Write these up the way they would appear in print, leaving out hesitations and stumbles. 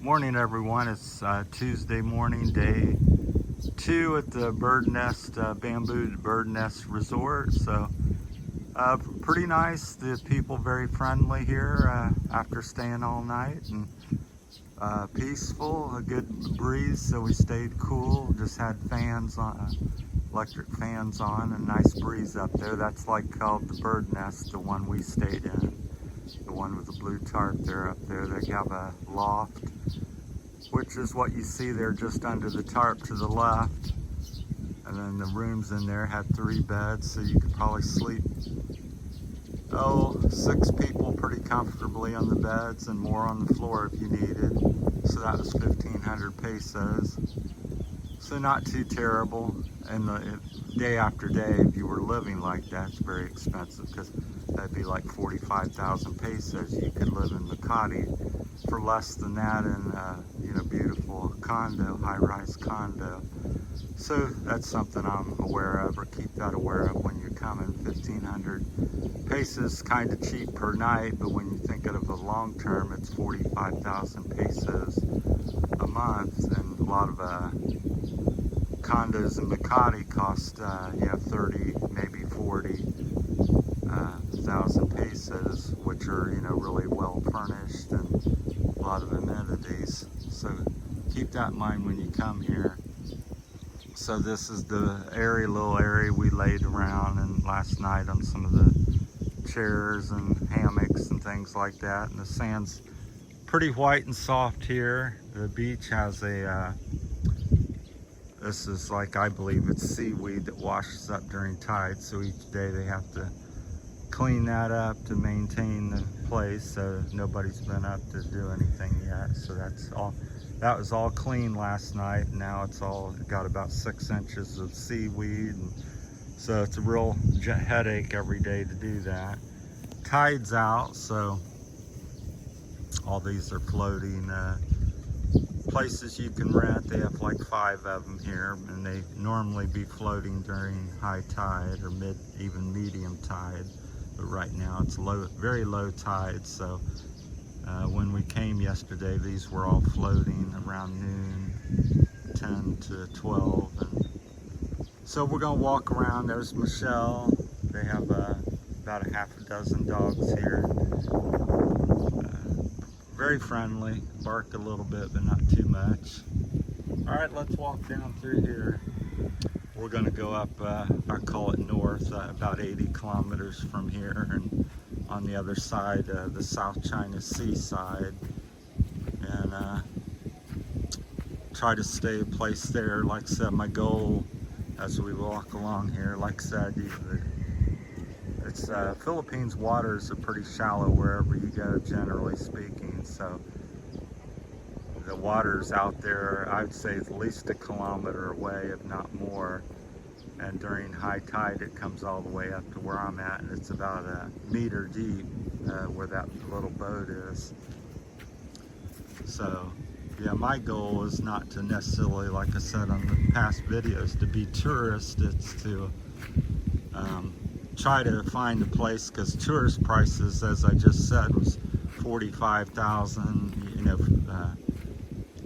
Morning, everyone. It's Tuesday morning, day 2 at the Bird Nest, Bamboo Bird Nest Resort. So pretty nice. The people very friendly here after staying all night, and peaceful, a good breeze, so we stayed cool. Just had fans on, electric fans on, and nice breeze up there. That's like called the Bird Nest, the one we stayed in. The one with the blue tarp there up there. They have a loft, which is what you see there just under the tarp to the left. And then the rooms in there had 3 beds, so you could probably sleep, 6 people pretty comfortably on the beds and more on the floor if you needed. So that was 1,500 pesos. So not too terrible. And the day after day, if you were living like that, it's very expensive, because that'd be like 45,000 pesos. You could live in Makati for less than that in beautiful condo, high-rise condo. So that's something I'm aware of, or keep that aware of when you're coming. 1,500 pesos, kind of cheap per night, but when you think of the long term, it's 45,000 pesos a month. And a lot of condos in Makati cost 30, maybe 40,000 pesos, which are really well furnished and a lot of amenities. So keep that in mind when you come here. So this is the little area we laid around and last night on some of the chairs and hammocks and things like that. And the sand's pretty white and soft here. The beach has this is like, I believe it's seaweed that washes up during tide. So each day they have to clean that up to maintain the place. So nobody's been up to do anything yet. So that was all clean last night. Now it's all got about 6 inches of seaweed. And so it's a real headache every day to do that. Tide's out, so all these are floating places you can rent. They have like 5 of them here, and they normally be floating during high tide or even medium tide. But right now it's very low tide. So when we came yesterday, these were all floating around noon, 10 to 12. And so we're gonna walk around. There's Michelle. They have about a half a dozen dogs here. Very friendly, bark a little bit, but not too much. All right, let's walk down through here. We're gonna go up, I call it north, about 80 kilometers from here, and on the other side, the South China Sea side, and try to stay a place there. Like I said, my goal as we walk along here, like I said, it's Philippines waters are pretty shallow wherever you go, generally speaking. So the water's out there, I'd say, at least a kilometer away, if not more. And during high tide, it comes all the way up to where I'm at, and it's about a meter deep where that little boat is. So yeah, my goal is not to necessarily, like I said on the past videos, to be tourist. It's to try to find a place, because tourist prices, as I just said, was 45,000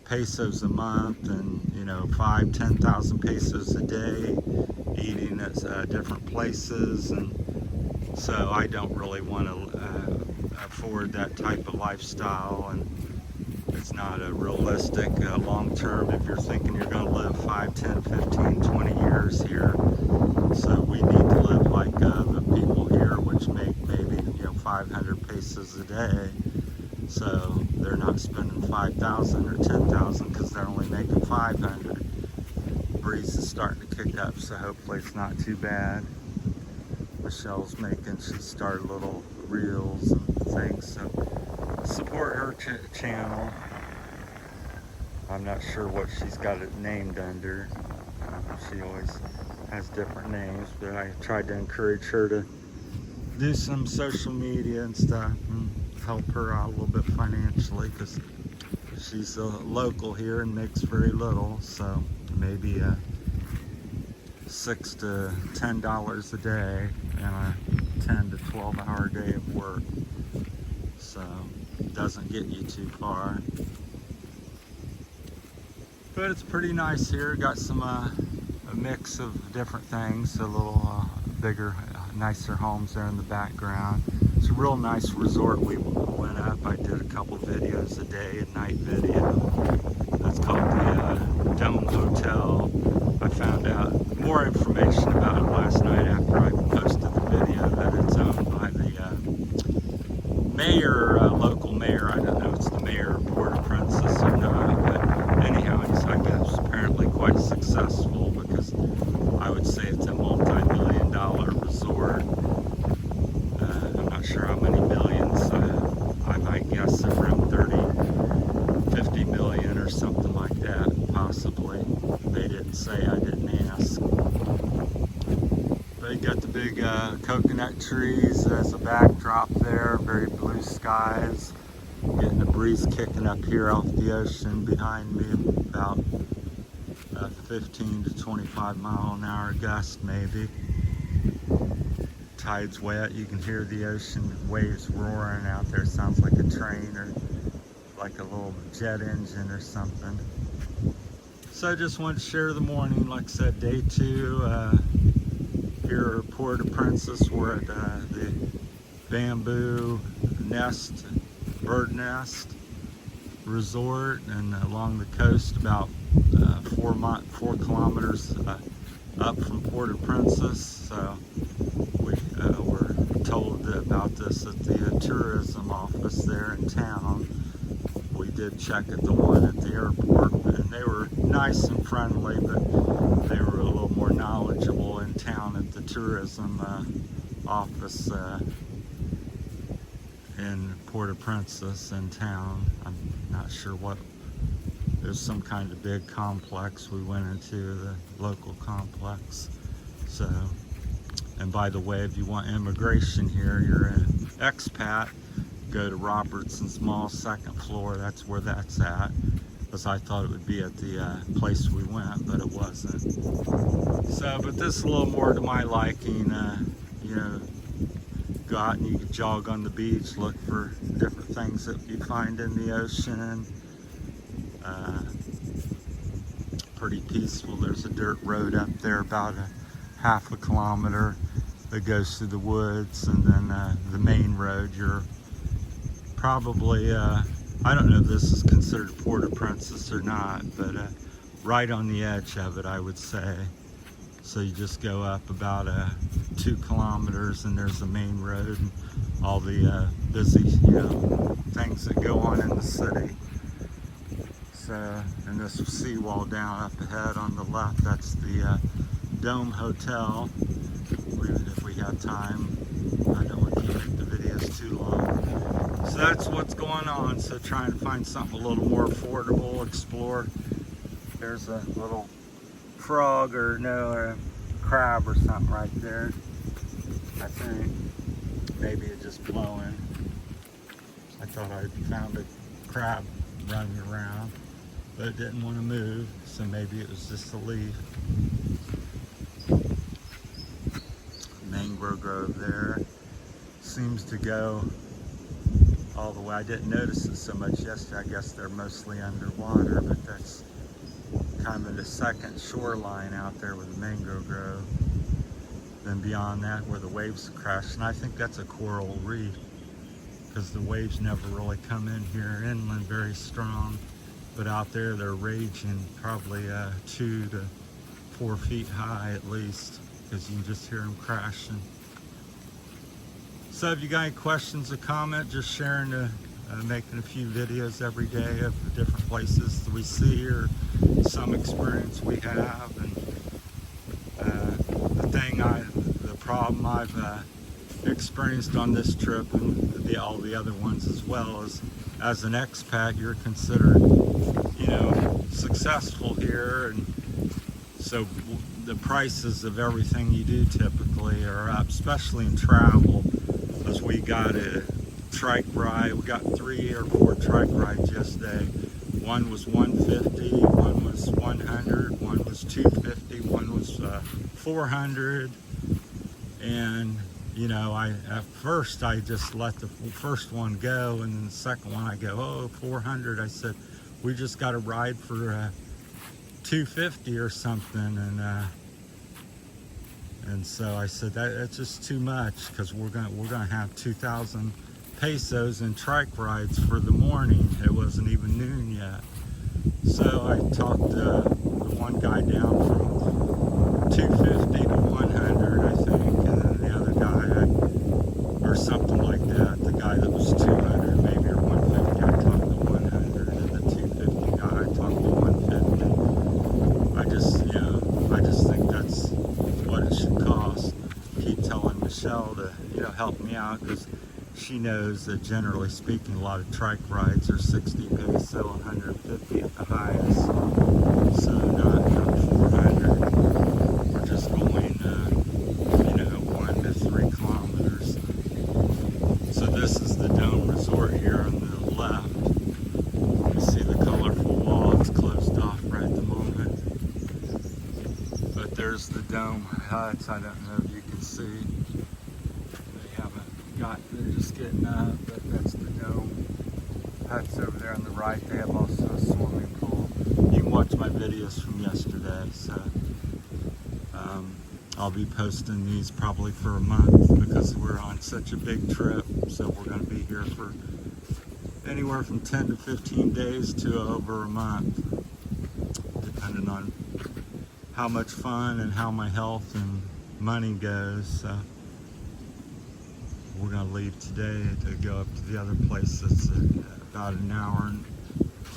pesos a month, and 5,000-10,000 pesos a day, eating at different places. And so I don't really want to afford that type of lifestyle, and it's not a realistic long term if you're thinking you're going to live 5, 10, 15, 20 years here. So we need to live like the people here, which make maybe 500 pesos a day. So they're not spending 5,000 or 10,000 because they're only making 500. Breeze is starting to kick up, so hopefully it's not too bad. Michelle's she started little reels and things, so support her channel. I'm not sure what she's got it named under. She always has different names, but I tried to encourage her to do some social media and stuff and help her out a little bit financially, because she's a local here and makes very little. So maybe $6 to $10 a day and a 10 to 12 hour day of work. So it doesn't get you too far. But it's pretty nice here. Got some a mix of different things. A little bigger, nicer homes there in the background. It's a real nice resort. We went up. I did a couple videos a day, a night video. That's called the Dome Hotel. I found out more information about it last night after I posted the video, that it's owned by the mayor, local mayor. I don't know if it's the mayor of Puerto Princesa or not, but anyhow, he's, I guess, apparently quite successful, because I would say it's a multi-million-dollar resort. I'm not sure how many millions. I might guess around 50 million or something like that, possibly. They didn't say, I didn't ask. They got the big coconut trees as a backdrop there, very blue skies. Getting the breeze kicking up here off the ocean behind me, about 15 to 25 mile an hour gust maybe. Tide's wet, you can hear the ocean waves roaring out there. Sounds like a train or like a little jet engine or something. So I just wanted to share the morning. Like I said, day 2 here at Puerto Princesa. We're at the Bamboo Nest, Bird Nest Resort, and along the coast about 4 kilometers up from Puerto Princesa. So we were told about this at the tourism office there in town. We did check at the one at the airport, and they were nice and friendly, but they were a little more knowledgeable in town at the tourism office in Puerto Princesa in town. I'm not sure what. There's some kind of big complex. We went into the local complex. So, and by the way, if you want immigration here, you're an expat, go to Robertson's Mall, 2nd floor. That's where that's at. Because I thought it would be at the place we went, but it wasn't. So, but this is a little more to my liking. You know, go out and you can jog on the beach, look for different things that you find in the ocean. Pretty peaceful. There's a dirt road up there about a half a kilometer that goes through the woods, and then the main road. You're probably I don't know if this is considered Puerto Princesa or not, but right on the edge of it, I would say. So you just go up about 2 kilometers, and there's the main road and all the busy, things that go on in the city. So, and this seawall down up ahead on the left, that's the Dome Hotel. If we have time, I don't want to make the videos too long. So that's what's going on. So trying to find something a little more affordable, explore. There's a little frog or a crab or something right there. I think maybe it's just blowing. I thought I found a crab running around, but it didn't want to move, so maybe it was just a leaf. Mangrove grove there seems to go all the way. I didn't notice it so much yesterday. I guess they're mostly underwater, but that's kind of the second shoreline out there with the mangrove grove. Then beyond that, where the waves crash, and I think that's a coral reef, because the waves never really come in here inland very strong, but out there they're raging, probably 2 to 4 feet high at least, because you can just hear them crashing. So if you got any questions or comment, just sharing making a few videos every day of the different places that we see or some experience we have. And the problem I've experienced on this trip, and all the other ones as well, is as an expat, you're considered, successful here, and so the prices of everything you do typically are up, especially in travel. Because we got a trike ride, we got 3 or 4 trike rides yesterday. One was $150, one was $100, one was $250, one was $400, and at first I just let the first one go, and then the second one I go, $400. I said, we just got a ride for 250 or something, and so I said that's just too much, because we're gonna have 2,000 pesos in trike rides for the morning. It wasn't even noon yet. So I talked the one guy down from 250 to 100, I think, and then the other guy, or something like that. The guy that was 200, maybe, or 150, I talked to 100, and the 250 guy, I talked to 150. I just think that's what it should cost. Keep telling Michelle to, help me out, because she knows that generally speaking, a lot of trike rides are 60 peso, 150 at the highest. So not 400. We're just going, 1 to 3 kilometers. So this is the Dome Resort here on the left. You see the colorful wall. It's closed off right at the moment. But there's the dome huts. I don't know if you can see. They're just getting up, but that's the dome huts over there on the right. They have also a swimming pool. You can watch my videos from yesterday, so I'll be posting these probably for a month, because we're on such a big trip. So we're going to be here for anywhere from 10 to 15 days to over a month, depending on how much fun and how my health and money goes. So we're going to leave today to go up to the other place that's about an hour and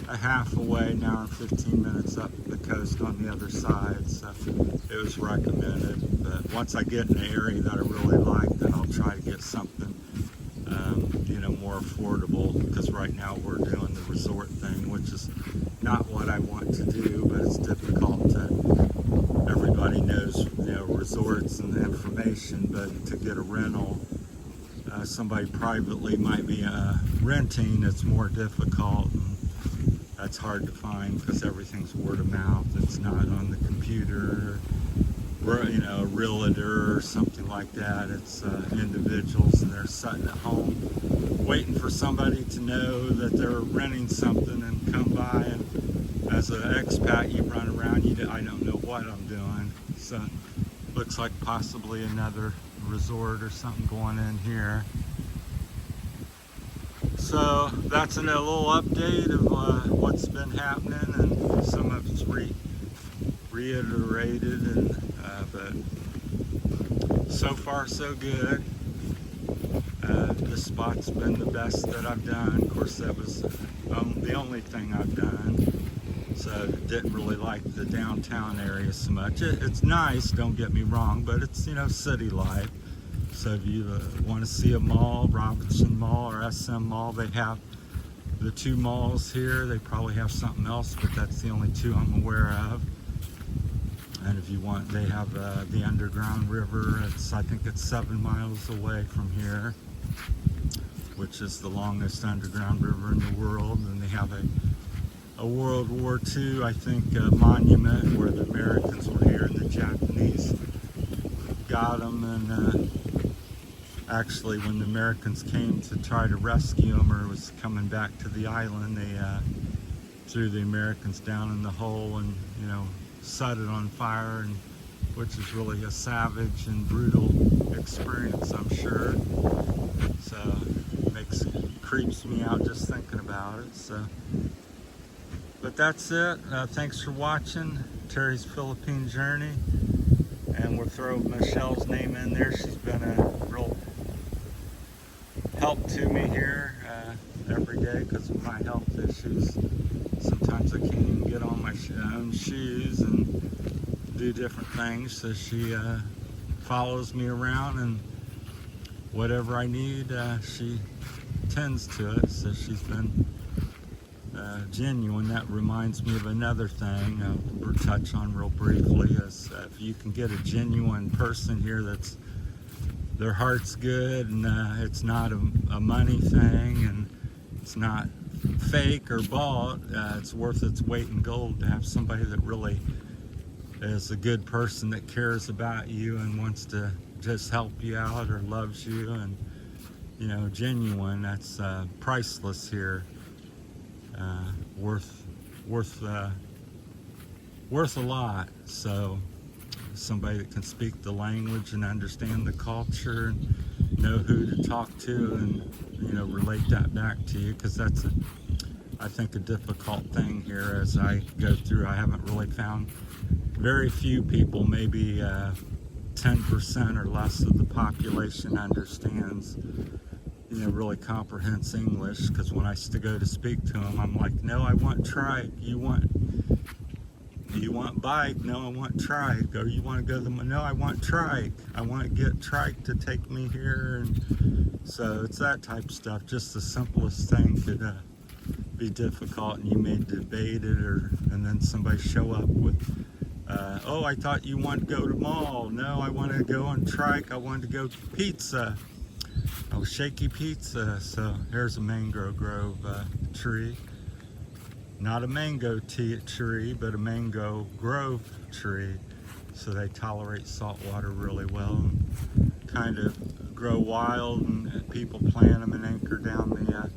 a half away, an hour and 15 minutes up the coast on the other side. So it was recommended. But once I get in an area that I really like, then I'll try to get something, more affordable, because right now we're doing the resort thing, which is not what I want to do, but it's difficult to, everybody knows, resorts and the information, but to get a rental, somebody privately might be renting, it's more difficult, and that's hard to find, because everything's word of mouth. It's not on the computer, a realtor or something like that. It's individuals, and they're sitting at home waiting for somebody to know that they're renting something and come by, and as an expat you run around, I don't know what I'm doing. So looks like possibly another resort or something going in here. So that's a little update of what's been happening, and some of it's reiterated, and but so far so good. This spot's been the best that I've done. Of course, that was the only thing I've done. So didn't really like the downtown area so much. It's nice, don't get me wrong, but it's, city life. So if you want to see a mall, Robinson Mall or SM Mall, they have the 2 malls here. They probably have something else, but that's the only 2 I'm aware of. And if you want, they have the underground river. I think it's 7 miles away from here, which is the longest underground river in the world. And they have a World War II, I think, monument where the Americans were here and the Japanese got them. And actually, when the Americans came to try to rescue them, or was coming back to the island, they threw the Americans down in the hole and, set it on fire, and which is really a savage and brutal experience, I'm sure. So it creeps me out just thinking about it. So, but that's it. Thanks for watching Terry's Philippine Journey, and we'll throw Michelle's name in there. She's been a real help to me here every day because of my health issues. Sometimes I can't even get on my own shoes and do different things, so she follows me around, and whatever I need, she tends to it. So she's been genuine. That reminds me of another thing we'll touch on real briefly, is if you can get a genuine person here that's their heart's good, and it's not a money thing, and it's not fake or bought, it's worth its weight in gold to have somebody that really is a good person that cares about you and wants to just help you out or loves you, and genuine. That's priceless here. Worth worth a lot. So somebody that can speak the language and understand the culture and know who to talk to, and relate that back to you, because that's I think a difficult thing here as I go through. I haven't really found very few people, maybe 10% or less of the population understands really comprehends English, because when I go to speak to them, I'm like, no, I want trike. You want bike? No, I want trike. Or you want to go to the, no, I want trike. I want to get trike to take me here. And so it's that type of stuff. Just the simplest thing could be difficult, and you may debate it, and then somebody show up with, oh, I thought you want to go to mall. No, I want to go on trike. I want to go to pizza. Oh, shaky pizza. So here's a mangrove grove tree. Not a mango tree, but a mango grove tree. So they tolerate salt water really well, and kind of grow wild, and people plant them and anchor down the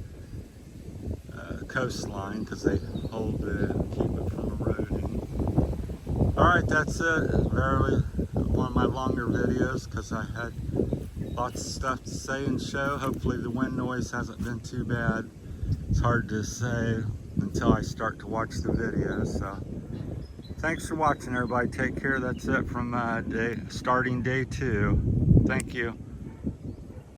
coastline, because they hold keep it from eroding. Alright, that's it. Very one of my longer videos, because I had lots of stuff to say and show. Hopefully the wind noise hasn't been too bad. It's hard to say until I start to watch the video. So thanks for watching, everybody. Take care. That's it from starting day 2. Thank you.